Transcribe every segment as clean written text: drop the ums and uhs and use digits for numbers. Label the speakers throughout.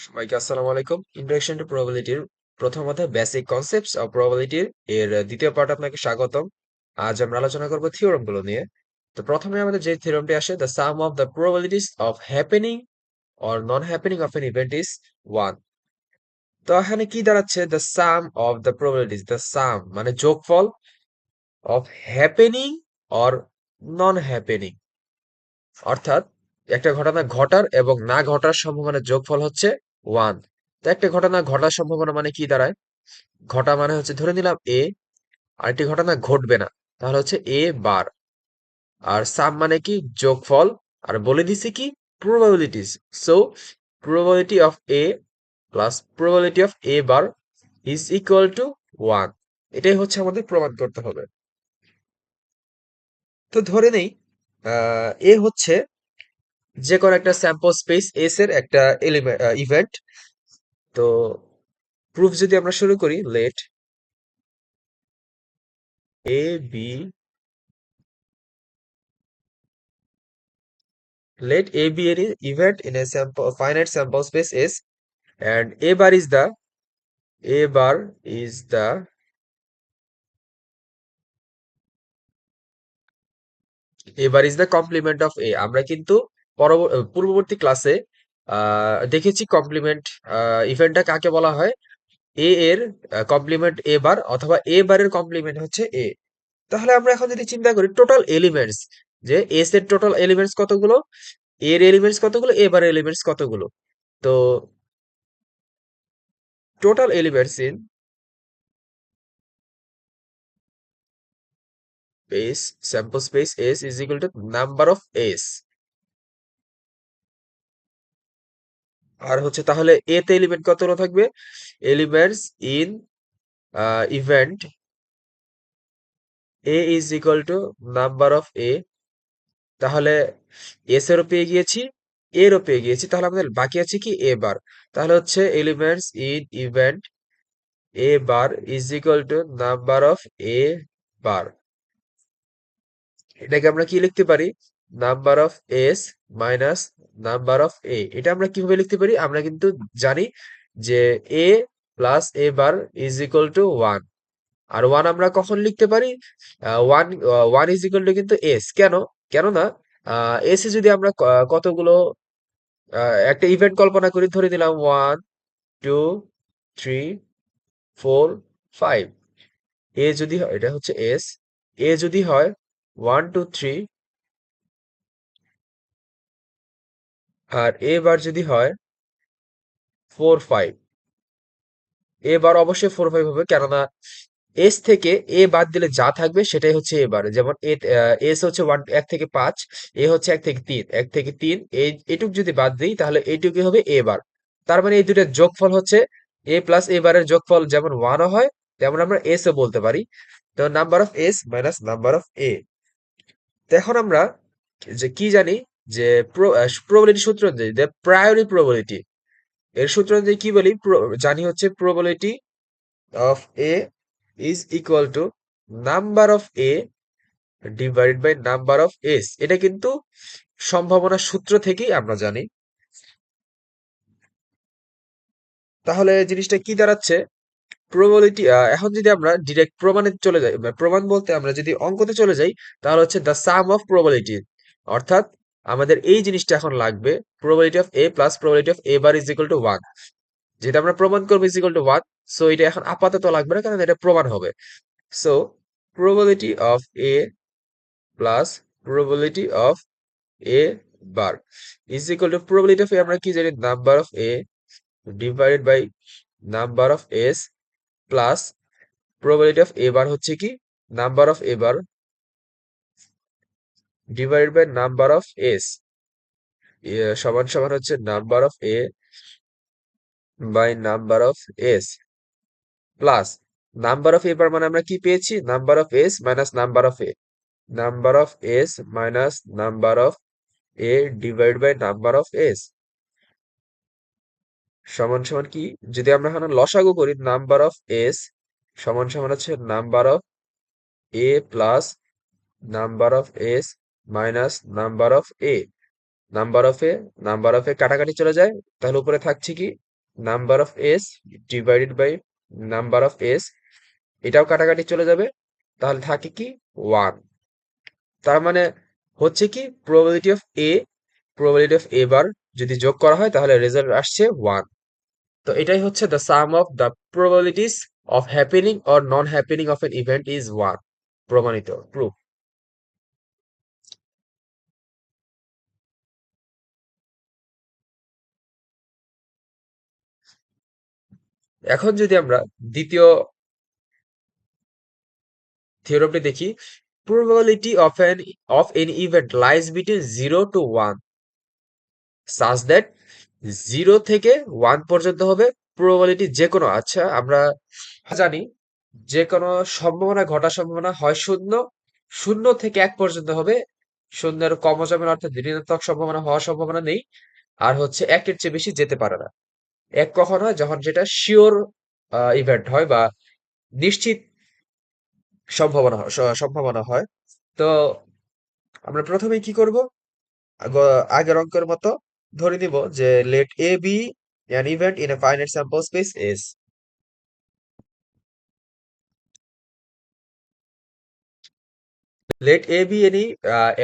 Speaker 1: সবাইকে আসসালামু আলাইকুম। ইন্ট্রোডাকশন টু প্রবাবিলিটির প্রথম অধ্যায় বেসিক কনসেপ্টস অফ প্রবাবিলিটির দ্বিতীয় পার্ট আপনাকে স্বাগতম। আজ আমরা আলোচনা করব থিওরেম গুলো নিয়ে। তো প্রথমে আমাদের যে থিওরেমটি আসে, the sum of the probabilities of happening or non happening of an event is 1। তো এখানে কি দাঁড়াচ্ছে? The sum of the probabilities, the sum মানে যোগফল, of happening or non happening, অর্থাৎ একটা ঘটনা ঘটার এবং না ঘটার সম্ভাবনার যোগফল হচ্ছে 1। তো একটা ঘটনা ঘটার সম্ভাবনা মানে কি দাঁড়ায়? ঘটা মানে হচ্ছে ধরে নিলাম এ, আরেকটি ঘটনা ঘটবে না, তাহলে হচ্ছে এ বার। আর সাম মানে কি? যোগফল। আর বলে দিছি কি? Probabilities. So probability of a plus probability of a bar is equal to 1। এটাই হচ্ছে আমাদের প্রমাণ করতে হবে। তো ধরে নেই এ হচ্ছে যে কোনো একটা স্যাম্পল স্পেস এস এর একটা ইভেন্ট। তো প্রুফ যদি আমরা শুরু করি, A B let A be an event in a finite sample space S, and A bar is the complement of A। আমরা কিন্তু পূর্ববর্তী ক্লাসে দেখেছি কমপ্লিমেন্ট ইভেন্টটা কাকে বলা হয়। এ এর কমপ্লিমেন্ট এ বার, অথবা এ বারের কমপ্লিমেন্ট হচ্ছে এ। তাহলে আমরা এখন যদি চিন্তা করি টোটাল এলিমেন্টস, যে এস এর টোটাল এলিমেন্টস কতগুলো, এর এলিমেন্টস কতগুলো, এ বারের এলিমেন্টস কতগুলো। তো total elements in space, sample space S is equal to number of S। আর হচ্ছে তাহলে এ তে এলিমেন্ট কতগুলো থাকবে? Elements in event A is equal to number of A. তাহলে এস এরও পেয়ে গিয়েছি, এরও পেয়ে গিয়েছি, তাহলে আমাদের বাকি আছে কি? এ বার। তাহলে হচ্ছে elements in event A bar is equal to number of A bar. এটাকে আমরা কি লিখতে পারি? Number of S minus number of A. এটা আমরা কিভাবে লিখতে পারি? আমরা কিন্তু জানি যে A plus A bar is equal to 1। আর 1 আমরা কখন লিখতে পারি? One one is equal to কিন্তু এস। কেন? কেননা এস এ যদি আমরা কতগুলো একটা ইভেন্ট কল্পনা করি, ধরে দিলাম 1 2 3 4 5। এ যদি হয়, এটা হচ্ছে এস, এ যদি হয় 1 2 3, আর এ বার যদি হয় 4 5, এবার অবশ্যই 4 5 হবে, কেননা এস থেকে এ বাদ দিলে যা থাকবে সেটাই হচ্ছে এবার। যেমন এস হচ্ছে 1 থেকে 5, এ হচ্ছে 1 থেকে 3, 1 থেকে 3, এটুক যদি বাদ দিই তাহলে এইটুকুই হবে এ বার। তার মানে এই দুটার যোগফল হচ্ছে এ প্লাস এ বারের যোগফল, যেমন 1ও হয় তেমন আমরা এস ও বলতে পারি। তো number of S minus number of A. তো এখন আমরা যে কি জানি, যে প্রবাবিলিটি সূত্র অনুযায়ী, প্রায়োরি প্রবাবিলিটি এর সূত্র অনুযায়ী কি বলি? জানি হচ্ছে probability of A is equal to number of A divided by number of S। এটা কিন্তু সম্ভাবনা সূত্র থেকেই আমরা জানি। তাহলে জিনিসটা কি দাঁড়াচ্ছে? probability, এখন যদি আমরা ডিরেক্ট প্রমাণে চলে যাই, প্রমাণ বলতে আমরা যদি অঙ্কতে চলে যাই, তাহলে হচ্ছে দ্য সাম অফ probability, অর্থাৎ আমাদের এই জিনিসটা এখন লাগবে, probability of A plus probability of A bar is equal to 1। যেটা আমরা প্রমাণ করবো is equal to 1, সো এটা এখন আপাতত লাগবে না, কারণ এটা প্রমাণ হবে। So probability of A plus probability of A bar is equal to probability of A, আমরা কি জানি? Number of A divided by number of S plus probability of A bar হচ্ছে কি? Number of A bar divided by number of S সমান সমান হচ্ছে number of A by number of S plus number of A bar মানে আমরা কি পেয়েছি? Number of S minus number of A, number of S minus number of A divided by number of S সমান সমান কি? যদি আমরা এখানে লসাগু করি, নাম্বার অফ এস সমান সমান হচ্ছে number of A plus number of S minus number of A. Number of A কাটাকাটি চলে যায়, তাহলে উপরে থাকছে কি? Number of S divided by number of S, এটাও কাটাকাটি চলে যাবে, তাহলে থাকে কি 1। তার মানে হচ্ছে কি প্রবাবিলিটি অফ এ বার যদি যোগ করা হয় তাহলে রেজাল্ট আসছে 1। তো এটাই হচ্ছে the sum of the probabilities of happening or non happening of an event is 1। প্রমাণিত, প্রুফ। এখন যদি আমরা দ্বিতীয় থিওরামটি দেখি, probability of an event lies between 0 to 1 such that 0 থেকে 1 পর্যন্ত হবে probability যে কোনো, আচ্ছা আমরা জানি যে কোনো সম্ভাবনা ঘটার সম্ভাবনা হয় শূন্য, শূন্য থেকে 1 পর্যন্ত হবে, শূন্যের কম যাবে না, অর্থাৎ ঋণাত্মক সম্ভাবনা হওয়ার সম্ভাবনা নেই, আর হচ্ছে একের চেয়ে বেশি যেতে পারে না। এক কখন হয়, যখন যেটা শিওর ইভেন্ট হয় বা নিশ্চিত সম্ভাবনা হয়। তো আমরা প্রথমেই কি করব, আগের অঙ্কের মতো ধরে নিব যে let A be an event in a finite sample space S. Let A be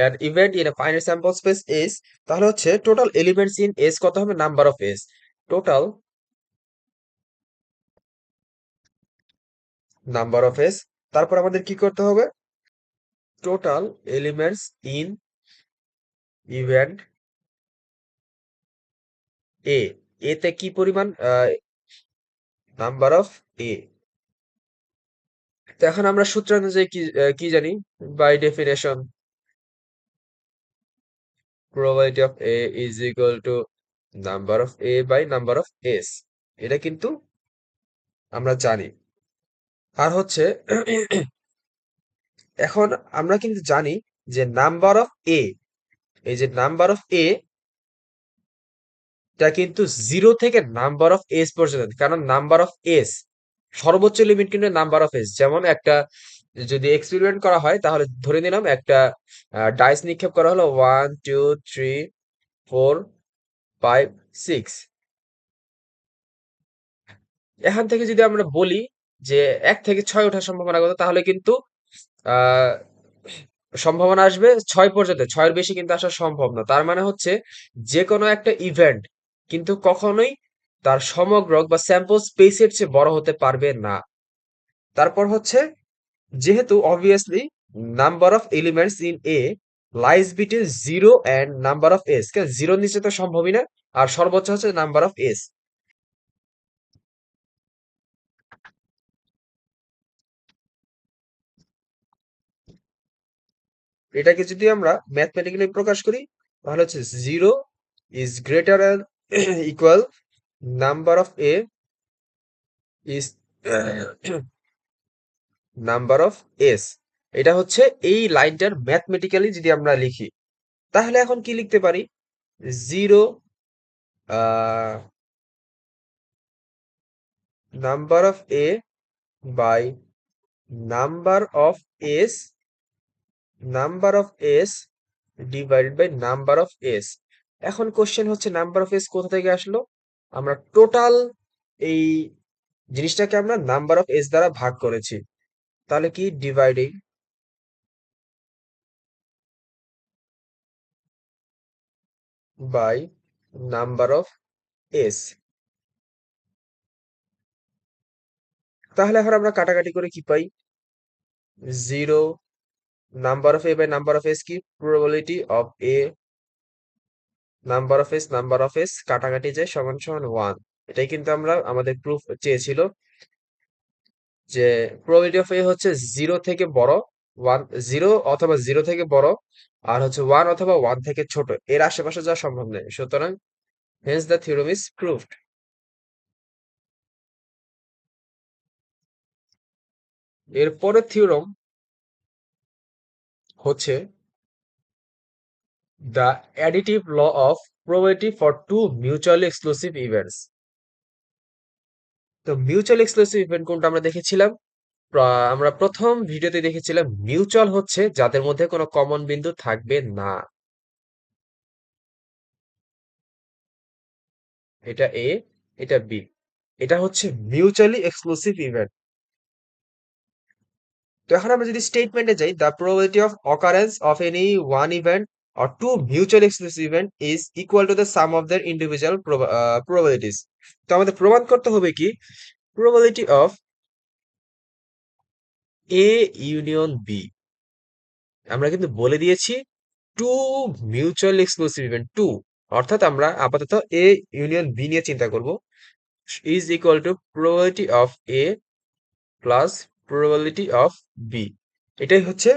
Speaker 1: an event in a finite sample space S, তাহলে হচ্ছে টোটাল এলিমেন্টস ইন S কত হবে, number of S, total number of S। তারপর আমাদের কি করতে হবে, total elements in event A, এতে কি পরিমাণ, নাম্বার অফ A। তো এখন আমরা সূত্র অনুযায়ী কি জানি, by definition probability of A is equal to number of A by number of S, এটা কিন্তু আমরা জানি। আর হচ্ছে এখন আমরা কিন্তু জানি যে নাম্বার অফ A, এই যে নাম্বার অফ A টা কিন্তু 0 থেকে নাম্বার অফ S পর্যন্ত, কারণ নাম্বার অফ S সর্বোচ্চ লিমিট কিন্তু নাম্বার অফ S। যেমন একটা যদি এক্সপেরিমেন্ট করা হয় তাহলে ধরে নিলাম একটা ডাইস নিক্ষেপ করা হলো 1 2 3 4 5 6, এখান থেকে যদি আমরা বলি যে 1 থেকে 6 ওঠার সম্ভাবনা কত, তাহলে কিন্তু আহ সম্ভাবনা আসবে 6 পর্যন্ত, 6-এর বেশি কিন্তু আসা সম্ভব না। তার মানে হচ্ছে যে কোনো একটা ইভেন্ট কিন্তু কখনোই তার সমগ্র বা স্যাম্পল স্পেসের চেয়ে বড় হতে পারবে না। তারপর হচ্ছে যেহেতু obviously number of elements in A lies between 0 and number of S, জিরোর নিচে তো সম্ভবই না, আর সর্বোচ্চ হচ্ছে নাম্বার অফ এস। এটাকে যদি আমরা ম্যাথমেটিক্যালি প্রকাশ করি তাহলে হচ্ছে 0 is greater equal number of A is number of S. এটা হচ্ছে এই লাইনটার ম্যাথমেটিক্যালি যদি আমরা লিখি, তাহলে এখন কি লিখতে পারি, 0 number of A by number of S, number of S divided by number of S. এখন কোশ্চেন হচ্ছে নাম্বার অফ এস কোথা থেকে আসলো, আমরা টোটাল এই জিনিসটাকে আমরা নাম্বার অফ এস দ্বারা ভাগ করেছি, তাহলে কি dividing by number of S. তাহলে এখন আমরা কাটাকাটি করে কি পাই, 0 number of A by number of S কি, probability of A number of S কাটাকাটি যায় সমান সমান 1। এটাই কিন্তু আমরা আমাদের প্রুফ চেয়েছিল, যে প্রবাবিলিটি অফ এ হচ্ছে 0 থেকে বড়, 1 0 অথবা 0 থেকে বড়, আর হচ্ছে 1 অথবা 1 থেকে ছোট, এর আশেপাশে যাওয়া সম্ভব নয়। সুতরাং hence the theorem is proved. এর পরের থিওরেম হচ্ছে the additive law of probability for two mutually exclusive events। তো মিউচুয়াল এক্সক্লুসিভ ইভেন্ট কোনটা আমরা দেখেছিলাম, আমরা প্রথম ভিডিওতে দেখেছিলাম মিউচুয়াল হচ্ছে যাদের মধ্যে কোনো কমন বিন্দু থাকবে না, এটা এ। এটা বি। এটা হচ্ছে মিউচুয়ালি এক্সক্লুসিভ ইভেন্ট। তো এখন আমরা যদি স্টেটমেন্টে যাই, the probability of occurrence of any one event or two mutually exclusive event is equal to the sum of their individual probabilities. তো আমাদের প্রমাণ করতে হবে কি, probability of A union B, আমরা কিন্তু বলে দিয়েছি two mutually exclusive event two, অর্থাৎ আমরা আপাতত এ ইউনিয়ন বি নিয়ে চিন্তা করব, is equal to probability of A plus probability of B. এটাই হচ্ছে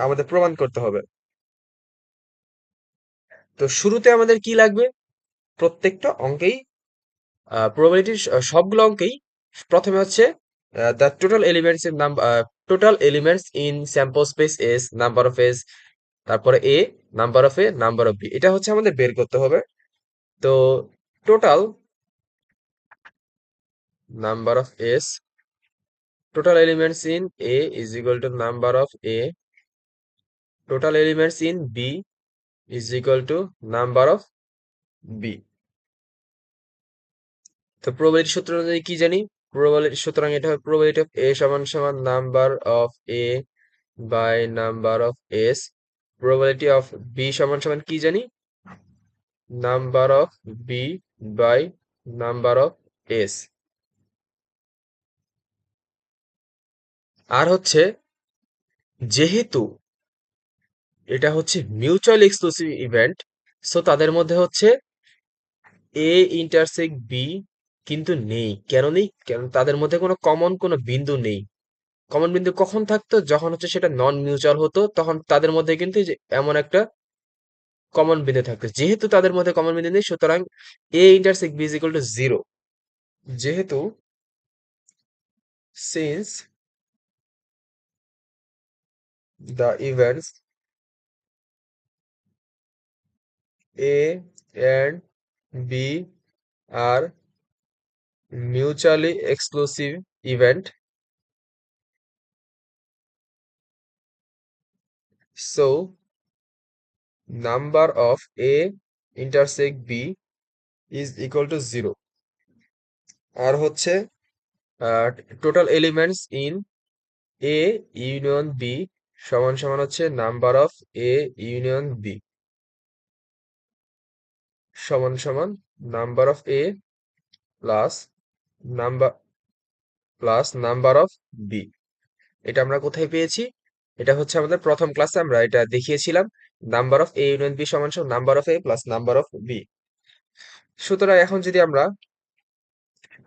Speaker 1: আমাদের প্রমাণ করতে হবে। তো শুরুতে আমাদের কি লাগবে, প্রত্যেকটা অঙ্কেই প্রবাবিলিটির সবগুলো অঙ্কেই প্রথমে হচ্ছে the total elements in number, total elements in sample space S, number of S, তারপরে A, number of A, number of B, এটা হচ্ছে আমাদের বের করতে হবে। তো total number of S, total elements in A is equal to number of A, total elements in B is equal to number of B. তো probability সূত্র অনুযায়ী কি জানি, probability, সুতরাং এটা হবে probability of A সমান সমান number of A by number of S, probability of B সমান সমান কি জানি, number of B by number of S। আর হচ্ছে যেহেতু এটা হচ্ছে মিউচুয়াল এক্সক্লুসিভ ইভেন্ট, সো তাদের মধ্যে হচ্ছে এ ইন্টারসেক্ট বি কিন্তু নেই। কেন নেই? কারণ তাদের মধ্যে কোনো বিন্দু নেই। কমন বিন্দু কখন থাকতো? যখন হচ্ছে সেটা নন মিউচুয়াল হতো, তখন তাদের মধ্যে কিন্তু এই যে এমন একটা কমন বিন্দু থাকতো। যেহেতু তাদের মধ্যে কমন বিন্দু নেই, সুতরাং A intersect B is equal to zero. যেহেতু since the events A and B are mutually exclusive event, so number of A intersect B is equal to 0। আর হচ্ছে total elements in A union B সমান সমান হচ্ছে number of A union B সমান সমান number of A plus number number of B. এটা আমরা কোথায় পেয়েছি? এটা হচ্ছে আমাদের প্রথম ক্লাসে আমরা এটা দেখিয়েছিলাম, number of A union B সমান সমান number of A plus number of B. সুতরাং এখন যদি আমরা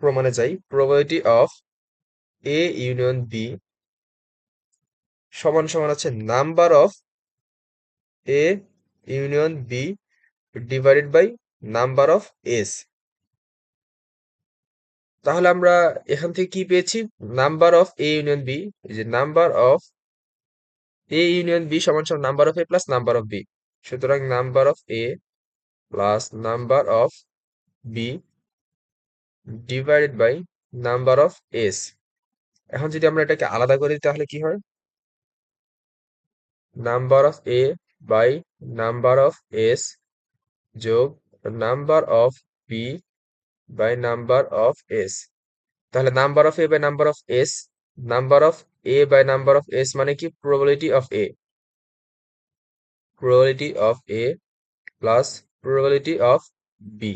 Speaker 1: প্রমাণে যাই, probability of A union B সমান সমান হচ্ছে number of A union B divided by number of S। তাহলে আমরা এখান থেকে কি পেয়েছি, number of A union B, এই যে number of A union B সমান সমান number of A plus number of B। সুতরাং number of A plus number of B divided by number of S। এখন যদি আমরা এটাকে আলাদা করি তাহলে কি হয়, number of A by number of S যোগ number of B by number of S. তাহলে number of A by number of S, number of A by number of S মানে কি, probability of A, probability of A plus probability of B.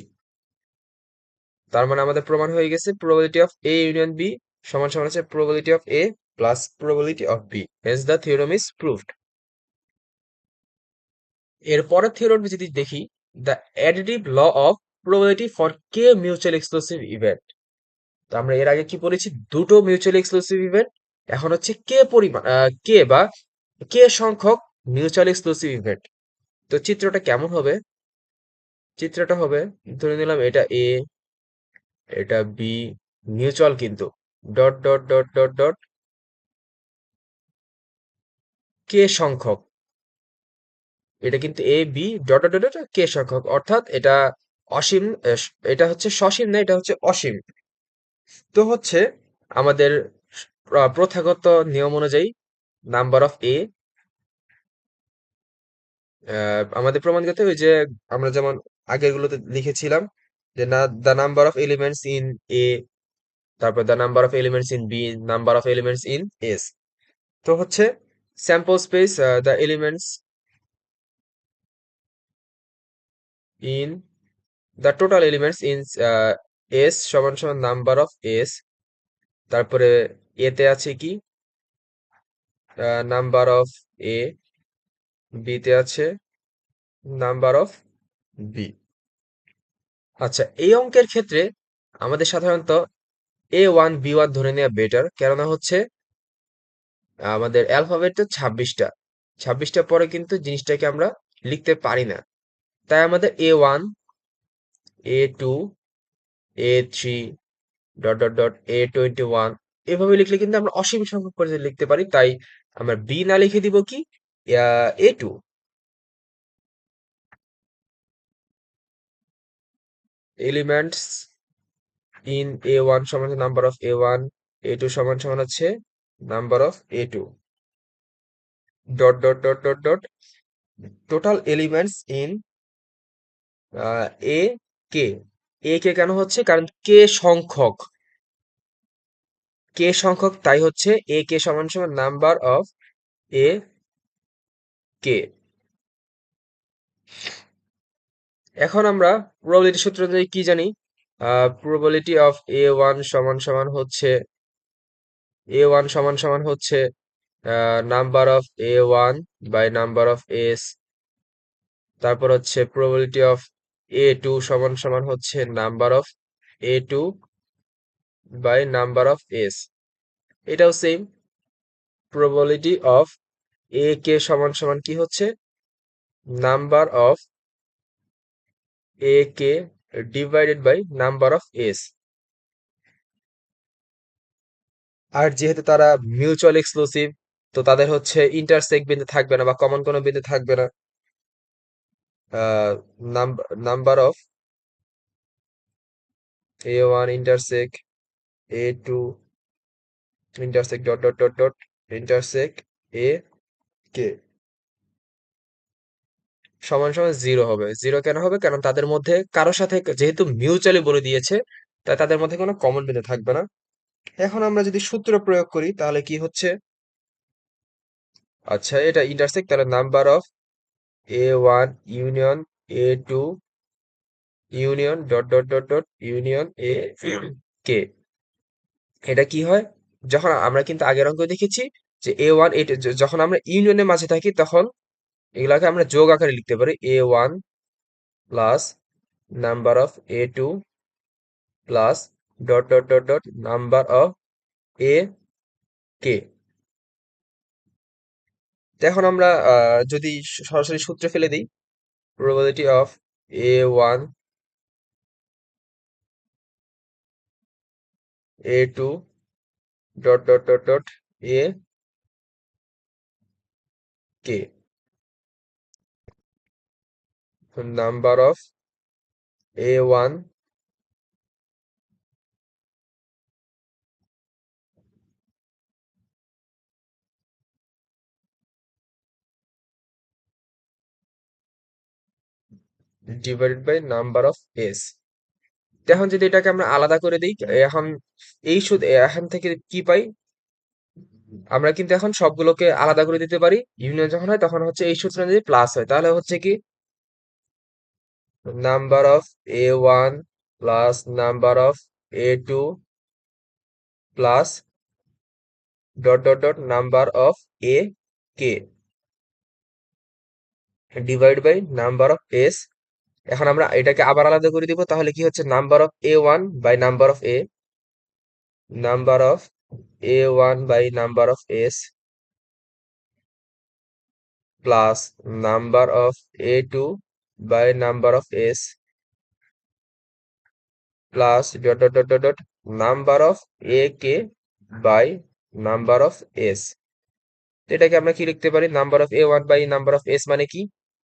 Speaker 1: তার মানে আমাদের প্রমাণ হয়ে গেছে probability of A union B সমান সমান হচ্ছে probability of A plus probability of B, hence the theorem is proved. এর পরের থিওরেম যদি দেখি, the additive law of probability for K mutual exclusive event. তো আমরা এর আগে কি পড়েছি, দুটো মিউচুয়াল এক্সক্লুসিভ ইভেন্ট, এখন হচ্ছে কে পরিমাণ, কে বা কে সংখ্যক মিউচুয়াল এক্সক্লুসিভ ইভেন্ট। তো চিত্রটা কেমন হবে, চিত্রটা হবে ধরে নিলাম এটা এ, এটা বি, মিউচুয়াল কিন্তু dot dot dot dot dot K সংখ্যক, এটা কিন্তু A B dot dot dot K সংখ্যক, অর্থাৎ এটা অসীম, এটা হচ্ছে সসীম না, এটা হচ্ছে অসীম। তো হচ্ছে আমাদের প্রথাগত নিয়ম অনুযায়ী নাম্বার অফ এ, আমাদের প্রমাণ করতে ওই যে আমরা যেমন আগের গুলোতে লিখেছিলাম, the number of elements in A, তারপর the number of elements in B, number of elements in S। তো হচ্ছে sample space, the elements in the total elements in S সমান সমান number of S। তারপরে এতে আছে কি নাম্বার অফ এ, বি তে আছে নাম্বার অফ বি। আচ্ছা, এই অঙ্কের ক্ষেত্রে আমাদের সাধারণত A1 B1 ধরে নেওয়া বেটার, কেননা হচ্ছে আমাদের অ্যালফাবেট তো 26টা, 26টা পরে কিন্তু জিনিসটাকে আমরা লিখতে পারি না। তাই আমাদের A1 A2 A3 dot dot dot A21 এভাবে লিখলে কিন্তু আমরা অসীম সংখ্যক পর্যন্ত লিখতে পারি। তাই আমরা বি না লিখে দিব কি A2। এলিমেন্টস ইন A1 সমান নাম্বার অফ A1, A2 সমান সমান হচ্ছে number of A2, dot dot dot dot dot total elements in A K. A K কেন হচ্ছে, কারণ কে সংখ্যক, তাই হচ্ছে এ কে সমান সমান নাম্বার অফ এ কে। এখন আমরা প্রবাবিলিটি সূত্র অনুযায়ী কি জানি, প্রবাবিলিটি অফ A1 সমান সমান হচ্ছে number of A1 by number of S. তারপর হচ্ছে প্রবাবিলিটি অফ A2 সমান সমান হচ্ছে number of A2 by number of S. এটাও same, probability of A K সমান সমান কি হচ্ছে number of A K divided by number of S. আর যেহেতু তারা মিউচুয়াল এক্সক্লুসিভ, তো তাদের হচ্ছে ইন্টারসেক্ট বিন্দু থাকবে না বা কমন কোনো বিন্দু থাকবে না। Number of A1 intersect A2 intersect dot dot dot dot intersect A K সমান সমান 0 হবে। 0 কেন হবে, কারণ তাদের মধ্যে কারোর সাথে যেহেতু মিউচুয়ালি বলে দিয়েছে, তাই তাদের মধ্যে কোনো কমন বিন্দু থাকবে না। এখন আমরা যদি সূত্র প্রয়োগ করি তাহলে কি হচ্ছে, আচ্ছা এটা ইন্টারসেক্ট, তাহলে number of A1 union A2 union dot dot dot dot union A K. এটা কি হয়, যখন আমরা কিন্তু আগের অঙ্ক দেখেছি যে A1 A2 যখন আমরা ইউনিয়নের মাঝে থাকি তখন এগুলাকে আমরা যোগ আকারে লিখতে পারি, A1 plus number of A2 plus dot dot dot dot number of A K. এখন আমরা যদি সরাসরি সূত্রে ফেলে দিই, probability of A1 A2 dot dot dot dot A K, number of A1 divided by number of S. এখন যদি এটাকে আমরা আলাদা করে দিই, এখন এখান থেকে কি পাই, আমরা কিন্তু এখন সবগুলোকে আলাদা করে দিতে পারি। ইউনিয়ন যখন হয় তখন হচ্ছে এই সূত্র যদি প্লাস হয় তাহলে হচ্ছে কি number of A1 plus number of A2 plus dot dot dot number of A K divide by number of S. এখন আমরা এটাকে আবার আলাদা করে দিব, তাহলে কি হচ্ছে number of A1 by number of A, number of A1 by number of S plus number of A2 by number of S plus dot dot dot dot dot number of A K by number of S. এটাকে আমরা কি লিখতে পারি, number of A1 by number of S মানে কি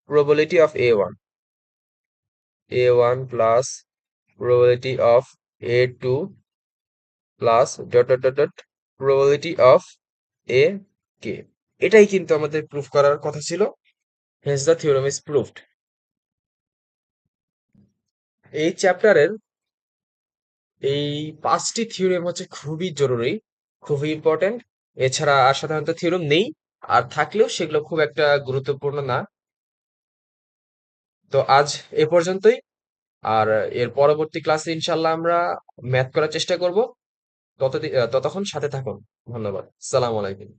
Speaker 1: probability of A1 plus probability of A2 plus dot dot dot dot probability of A K। এটাই কিন্তু আমাদের প্রুফ করার কথা ছিল, hence the theorem is proved। এই চ্যাপ্টারের এই 5টি থিওরেম হচ্ছে খুবই জরুরি, খুবই ইম্পর্টেন্ট। এছাড়া আর সাধারণত থিওরেম নেই, আর থাকলেও সেগুলো খুব একটা গুরুত্বপূর্ণ না। তো আজ এ পর্যন্তই। আর এর পরবর্তী ক্লাসে ইনশাল্লাহ আমরা ম্যাথ করার চেষ্টা করব। ততক্ষণ সাথে থাকুন। ধন্যবাদ। সালাম আলাইকুম।